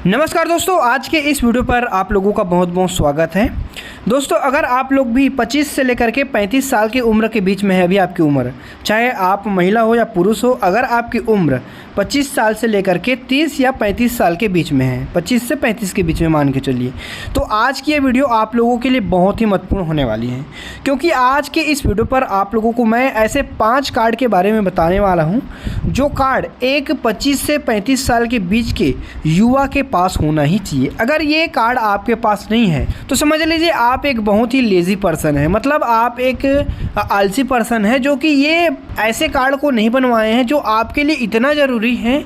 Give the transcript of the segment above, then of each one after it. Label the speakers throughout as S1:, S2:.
S1: नमस्कार दोस्तों, आज के इस वीडियो पर आप लोगों का बहुत बहुत स्वागत है। दोस्तों, अगर आप लोग भी 25 से लेकर के 35 साल की उम्र के बीच में है, अभी आपकी उम्र, चाहे आप महिला हो या पुरुष हो, अगर आपकी उम्र 25 साल से लेकर के 30 या 35 साल के बीच में है, 25 से 35 के बीच में मान के चलिए, तो आज की ये वीडियो आप लोगों के लिए बहुत ही महत्वपूर्ण होने वाली है। क्योंकि आज के इस वीडियो पर आप लोगों को मैं ऐसे 5 कार्ड के बारे में बताने वाला हूँ, जो कार्ड एक 25 से 35 साल के बीच के युवा के पास होना ही चाहिए। अगर ये कार्ड आपके पास नहीं है तो समझ लीजिए आप एक बहुत ही लेज़ी पर्सन है, मतलब आप एक आलसी पर्सन है, जो कि ये ऐसे कार्ड को नहीं बनवाए हैं जो आपके लिए इतना ज़रूरी है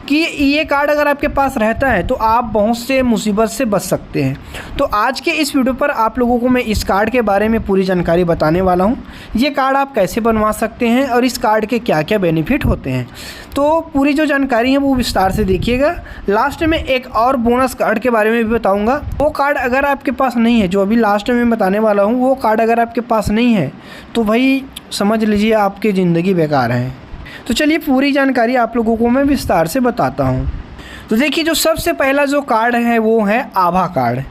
S1: कि ये कार्ड अगर आपके पास रहता है तो आप बहुत से मुसीबत से बच सकते हैं। तो आज के इस वीडियो पर आप लोगों को मैं इस कार्ड के बारे में पूरी जानकारी बताने वाला हूँ। ये कार्ड आप कैसे बनवा सकते हैं और इस कार्ड के क्या क्या बेनिफिट होते हैं, तो पूरी जो जानकारी है वो विस्तार से देखिएगा। लास्ट में एक और बोनस कार्ड के बारे में भी बताऊँगा। वो कार्ड अगर आपके पास नहीं है, जो अभी लास्ट में बताने वाला हूँ, वो कार्ड अगर आपके पास नहीं है तो भाई समझ लीजिए आपकी ज़िंदगी बेकार है। तो चलिए पूरी जानकारी आप लोगों को मैं विस्तार से बताता हूँ। तो देखिए, जो सबसे पहला जो कार्ड है वो है आभा कार्ड।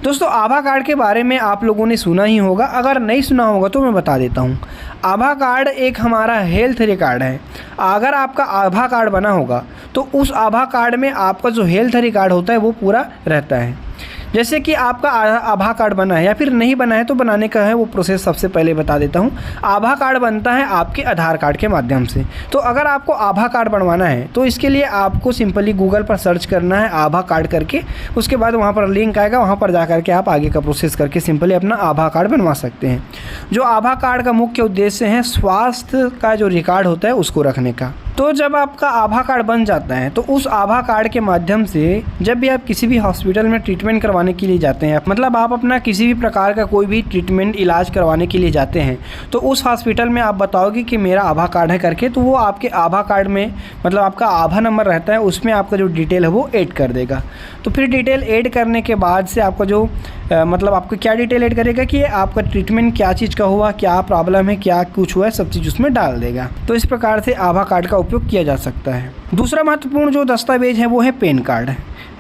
S1: दोस्तों, आभा कार्ड के बारे में आप लोगों ने सुना ही होगा, अगर नहीं सुना होगा तो मैं बता देता हूँ। आभा कार्ड एक हमारा हेल्थ रिकॉर्ड है। अगर आपका आभा कार्ड बना होगा तो उस आभा कार्ड में आपका जो हेल्थ रिकॉर्ड होता है वो पूरा रहता है। जैसे कि आपका आभा कार्ड बना है या फिर नहीं बना है तो बनाने का है वो प्रोसेस सबसे पहले बता देता हूँ। आभा कार्ड बनता है आपके आधार कार्ड के माध्यम से। तो अगर आपको आभा कार्ड बनवाना है तो इसके लिए आपको सिंपली गूगल पर सर्च करना है आभा कार्ड करके, उसके बाद वहाँ पर लिंक आएगा, वहाँ पर जा करके आप आगे का प्रोसेस करके सिंपली अपना आभा कार्ड बनवा सकते हैं। जो आभा कार्ड का मुख्य उद्देश्य है स्वास्थ्य का जो रिकॉर्ड होता है उसको रखने का। तो जब आपका आभा कार्ड बन जाता है तो उस आभा कार्ड के माध्यम से जब भी आप किसी भी हॉस्पिटल में ट्रीटमेंट करवाने के लिए जाते हैं, मतलब आप अपना किसी भी प्रकार का कोई भी ट्रीटमेंट इलाज करवाने के लिए जाते हैं, तो उस हॉस्पिटल में आप बताओगे कि मेरा आभा कार्ड है करके, तो वो आपके आभा कार्ड में, मतलब आपका आभा नंबर रहता है, उसमें आपका जो डिटेल है वो ऐड कर देगा। तो फिर डिटेल ऐड करने के बाद से आपका जो मतलब आपको क्या डिटेल ऐड करेगा कि आपका ट्रीटमेंट क्या चीज़ का हुआ, क्या प्रॉब्लम है, क्या कुछ हुआ है, सब चीज़ उसमें डाल देगा। तो इस प्रकार से आभा कार्ड का उपयोग किया जा सकता है। दूसरा महत्वपूर्ण जो दस्तावेज है वो है पैन कार्ड।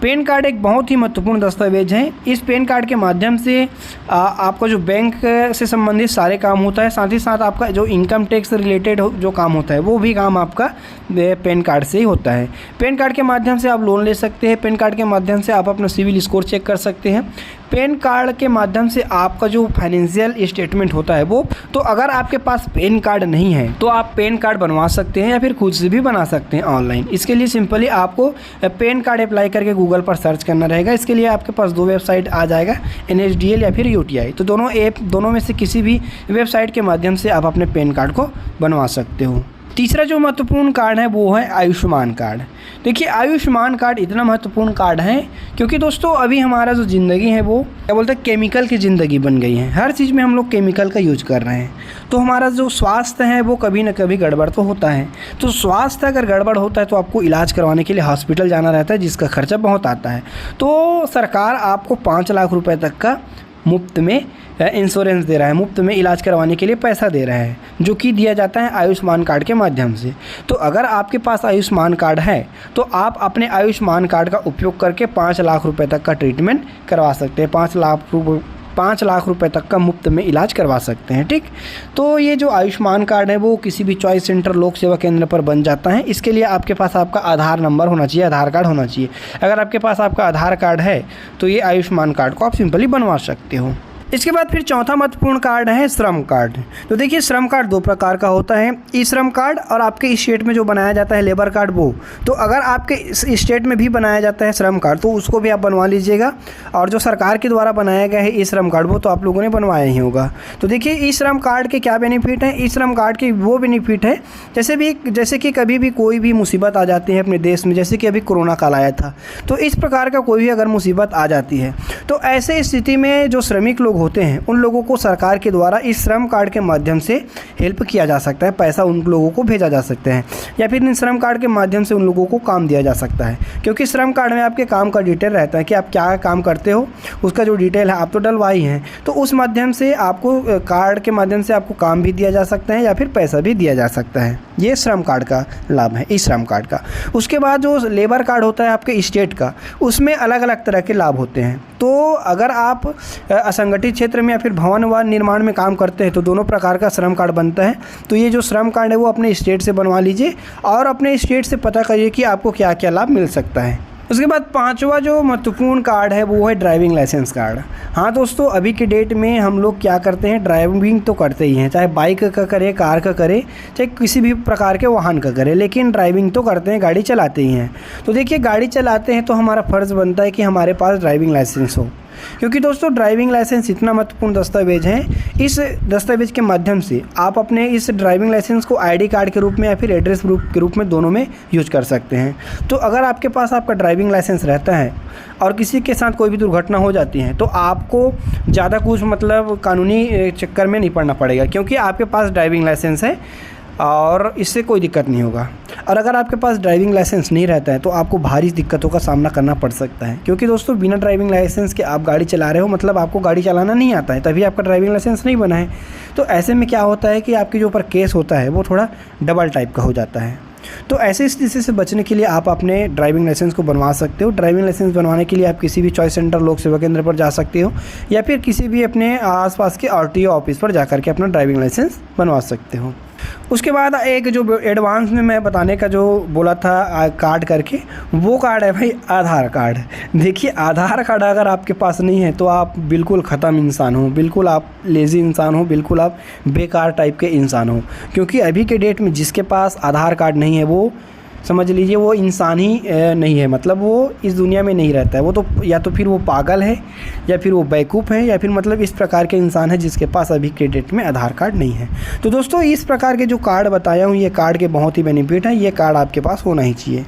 S1: पैन कार्ड एक बहुत ही महत्वपूर्ण दस्तावेज है। इस पैन कार्ड के माध्यम से आपका जो बैंक से संबंधित सारे काम होता है, साथ ही साथ आपका जो इनकम टैक्स रिलेटेड जो काम होता है वो भी काम आपका पैन कार्ड से ही होता है। पैन कार्ड के माध्यम से आप लोन ले सकते हैं। पैन कार्ड के माध्यम से आप अपना सिविल स्कोर चेक कर सकते हैं। पैन कार्ड के माध्यम से आपका जो फाइनेंशियल स्टेटमेंट होता है वो, तो अगर आपके पास पैन कार्ड नहीं है तो आप पैन कार्ड बनवा सकते हैं या फिर खुद से भी बना सकते हैं ऑनलाइन। इसके लिए सिंपली आपको पैन कार्ड अप्लाई करके गूगल पर सर्च करना रहेगा। इसके लिए आपके पास 2 वेबसाइट आ जाएगा, NSDL या फिर UTI। तो दोनों में से किसी भी वेबसाइट के माध्यम से आप अपने पैन कार्ड को बनवा सकते हो। तीसरा जो महत्वपूर्ण कार्ड है वो है आयुष्मान कार्ड। देखिए, आयुष्मान कार्ड इतना महत्वपूर्ण कार्ड है क्योंकि दोस्तों अभी हमारा जो ज़िंदगी है वो क्या बोलते हैं, केमिकल की ज़िंदगी बन गई है। हर चीज़ में हम लोग केमिकल का यूज कर रहे हैं, तो हमारा जो स्वास्थ्य है वो कभी ना कभी गड़बड़ तो होता है। तो स्वास्थ्य अगर गड़बड़ होता है तो आपको इलाज करवाने के लिए हॉस्पिटल जाना रहता है, जिसका खर्चा बहुत आता है। तो सरकार आपको 5 लाख रुपये तक का मुफ्त में इंश्योरेंस दे रहा है, मुफ्त में इलाज करवाने के लिए पैसा दे रहा है, जो कि दिया जाता है आयुष्मान कार्ड के माध्यम से। तो अगर आपके पास आयुष्मान कार्ड है तो आप अपने आयुष्मान कार्ड का उपयोग करके 5 लाख रुपए तक का ट्रीटमेंट करवा सकते हैं। 5 लाख रुपए तक का मुफ्त में इलाज करवा सकते हैं। ठीक, तो ये जो आयुष्मान कार्ड है वो किसी भी चॉइस सेंटर लोक सेवा केंद्र पर बन जाता है। इसके लिए आपके पास आपका आधार नंबर होना चाहिए, आधार कार्ड होना चाहिए। अगर आपके पास आपका आधार कार्ड है तो ये आयुष्मान कार्ड को आप सिंपली बनवा सकते हो। इसके बाद फिर चौथा महत्वपूर्ण कार्ड है श्रम कार्ड। तो देखिए, श्रम कार्ड 2 प्रकार का होता है, ई श्रम कार्ड और आपके स्टेट में जो बनाया जाता है लेबर कार्ड वो। तो अगर आपके स्टेट में भी बनाया जाता है श्रम कार्ड तो उसको भी आप बनवा लीजिएगा, और जो सरकार के द्वारा बनाया गया है ई श्रम कार्ड वो तो आप लोगों ने बनवाया ही होगा। तो देखिए, ई श्रम कार्ड के क्या बेनिफिट हैं। ई श्रम कार्ड के वो बेनिफिट है जैसे कि कभी भी कोई भी मुसीबत आ जाती है अपने देश में, जैसे कि अभी कोरोना काल आया था, तो इस प्रकार का कोई भी अगर मुसीबत आ जाती है तो ऐसे स्थिति में जो श्रमिक लोग होते हैं उन लोगों को सरकार के द्वारा इस श्रम कार्ड के माध्यम से हेल्प किया जा सकता है, पैसा उन लोगों को भेजा जा सकता है, या फिर इन श्रम कार्ड के माध्यम से उन लोगों को काम दिया जा सकता है। क्योंकि श्रम कार्ड में आपके काम का डिटेल रहता है कि आप क्या काम करते हो, उसका जो डिटेल है आप तो डलवाई हैं, तो उस माध्यम से आपको कार्ड के माध्यम से आपको काम भी दिया जा सकता है या फिर पैसा भी दिया जा सकता है। ये श्रम कार्ड का लाभ है, इस श्रम कार्ड का। उसके बाद जो लेबर कार्ड होता है आपके स्टेट का, उसमें अलग अलग तरह के लाभ होते हैं। तो अगर आप असंगठित क्षेत्र में या फिर भवन व निर्माण में काम करते हैं तो दोनों प्रकार का श्रम कार्ड बनता है। तो ये जो श्रम कार्ड है वो अपने स्टेट से बनवा लीजिए और अपने स्टेट से पता करिए कि आपको क्या क्या लाभ मिल सकता है। उसके बाद पांचवा जो महत्वपूर्ण कार्ड है वो है ड्राइविंग लाइसेंस कार्ड। हाँ दोस्तों, अभी के डेट में हम लोग क्या करते हैं, ड्राइविंग तो करते ही हैं, चाहे बाइक का करे, कार का करे, चाहे किसी भी प्रकार के वाहन का करे, लेकिन ड्राइविंग तो करते हैं, गाड़ी चलाते ही हैं। तो देखिए, गाड़ी चलाते हैं तो हमारा फ़र्ज़ बनता है कि हमारे पास ड्राइविंग लाइसेंस हो, क्योंकि दोस्तों ड्राइविंग लाइसेंस इतना महत्वपूर्ण दस्तावेज है। इस दस्तावेज के माध्यम से आप अपने इस ड्राइविंग लाइसेंस को आईडी कार्ड के रूप में या फिर एड्रेस प्रूफ के रूप में दोनों में यूज कर सकते हैं। तो अगर आपके पास आपका ड्राइविंग लाइसेंस रहता है और किसी के साथ कोई भी दुर्घटना हो जाती है तो आपको ज़्यादा कुछ मतलब कानूनी चक्कर में नहीं पड़ना पड़ेगा, क्योंकि आपके पास ड्राइविंग लाइसेंस है और इससे कोई दिक्कत नहीं होगा। और अगर आपके पास ड्राइविंग लाइसेंस नहीं रहता है तो आपको भारी दिक्कतों का सामना करना पड़ सकता है, क्योंकि दोस्तों बिना ड्राइविंग लाइसेंस के आप गाड़ी चला रहे हो, मतलब आपको गाड़ी चलाना नहीं आता है, तभी आपका ड्राइविंग लाइसेंस नहीं बना है। तो ऐसे में क्या होता है कि आपके जो ऊपर केस होता है वो थोड़ा डबल टाइप का हो जाता है। तो ऐसे स्थिति से बचने के लिए आप अपने ड्राइविंग लाइसेंस को बनवा सकते हो। ड्राइविंग लाइसेंस बनवाने के लिए आप किसी भी चॉइस सेंटर लोक सेवा केंद्र पर जा सकते हो या फिर किसी भी अपने आसपास के आरटीओ ऑफिस पर जाकर के अपना ड्राइविंग लाइसेंस बनवा सकते हो। उसके बाद एक जो एडवांस में मैं बताने का जो बोला था कार्ड करके, वो कार्ड है भाई आधार कार्ड। देखिए, आधार कार्ड अगर आपके पास नहीं है तो आप बिल्कुल ख़त्म इंसान हो, बिल्कुल आप लेज़ी इंसान हो, बिल्कुल आप बेकार टाइप के इंसान हो। क्योंकि अभी के डेट में जिसके पास आधार कार्ड नहीं है वो समझ लीजिए वो इंसान ही नहीं है, मतलब वो इस दुनिया में नहीं रहता है। वो तो या तो फिर वो पागल है या फिर वो बेवकूफ़ है या फिर मतलब इस प्रकार के इंसान है जिसके पास अभी के डेट में आधार कार्ड नहीं है। तो दोस्तों, इस प्रकार के जो कार्ड बताया हूँ, ये कार्ड के बहुत ही बेनिफिट हैं, ये कार्ड आपके पास होना ही चाहिए।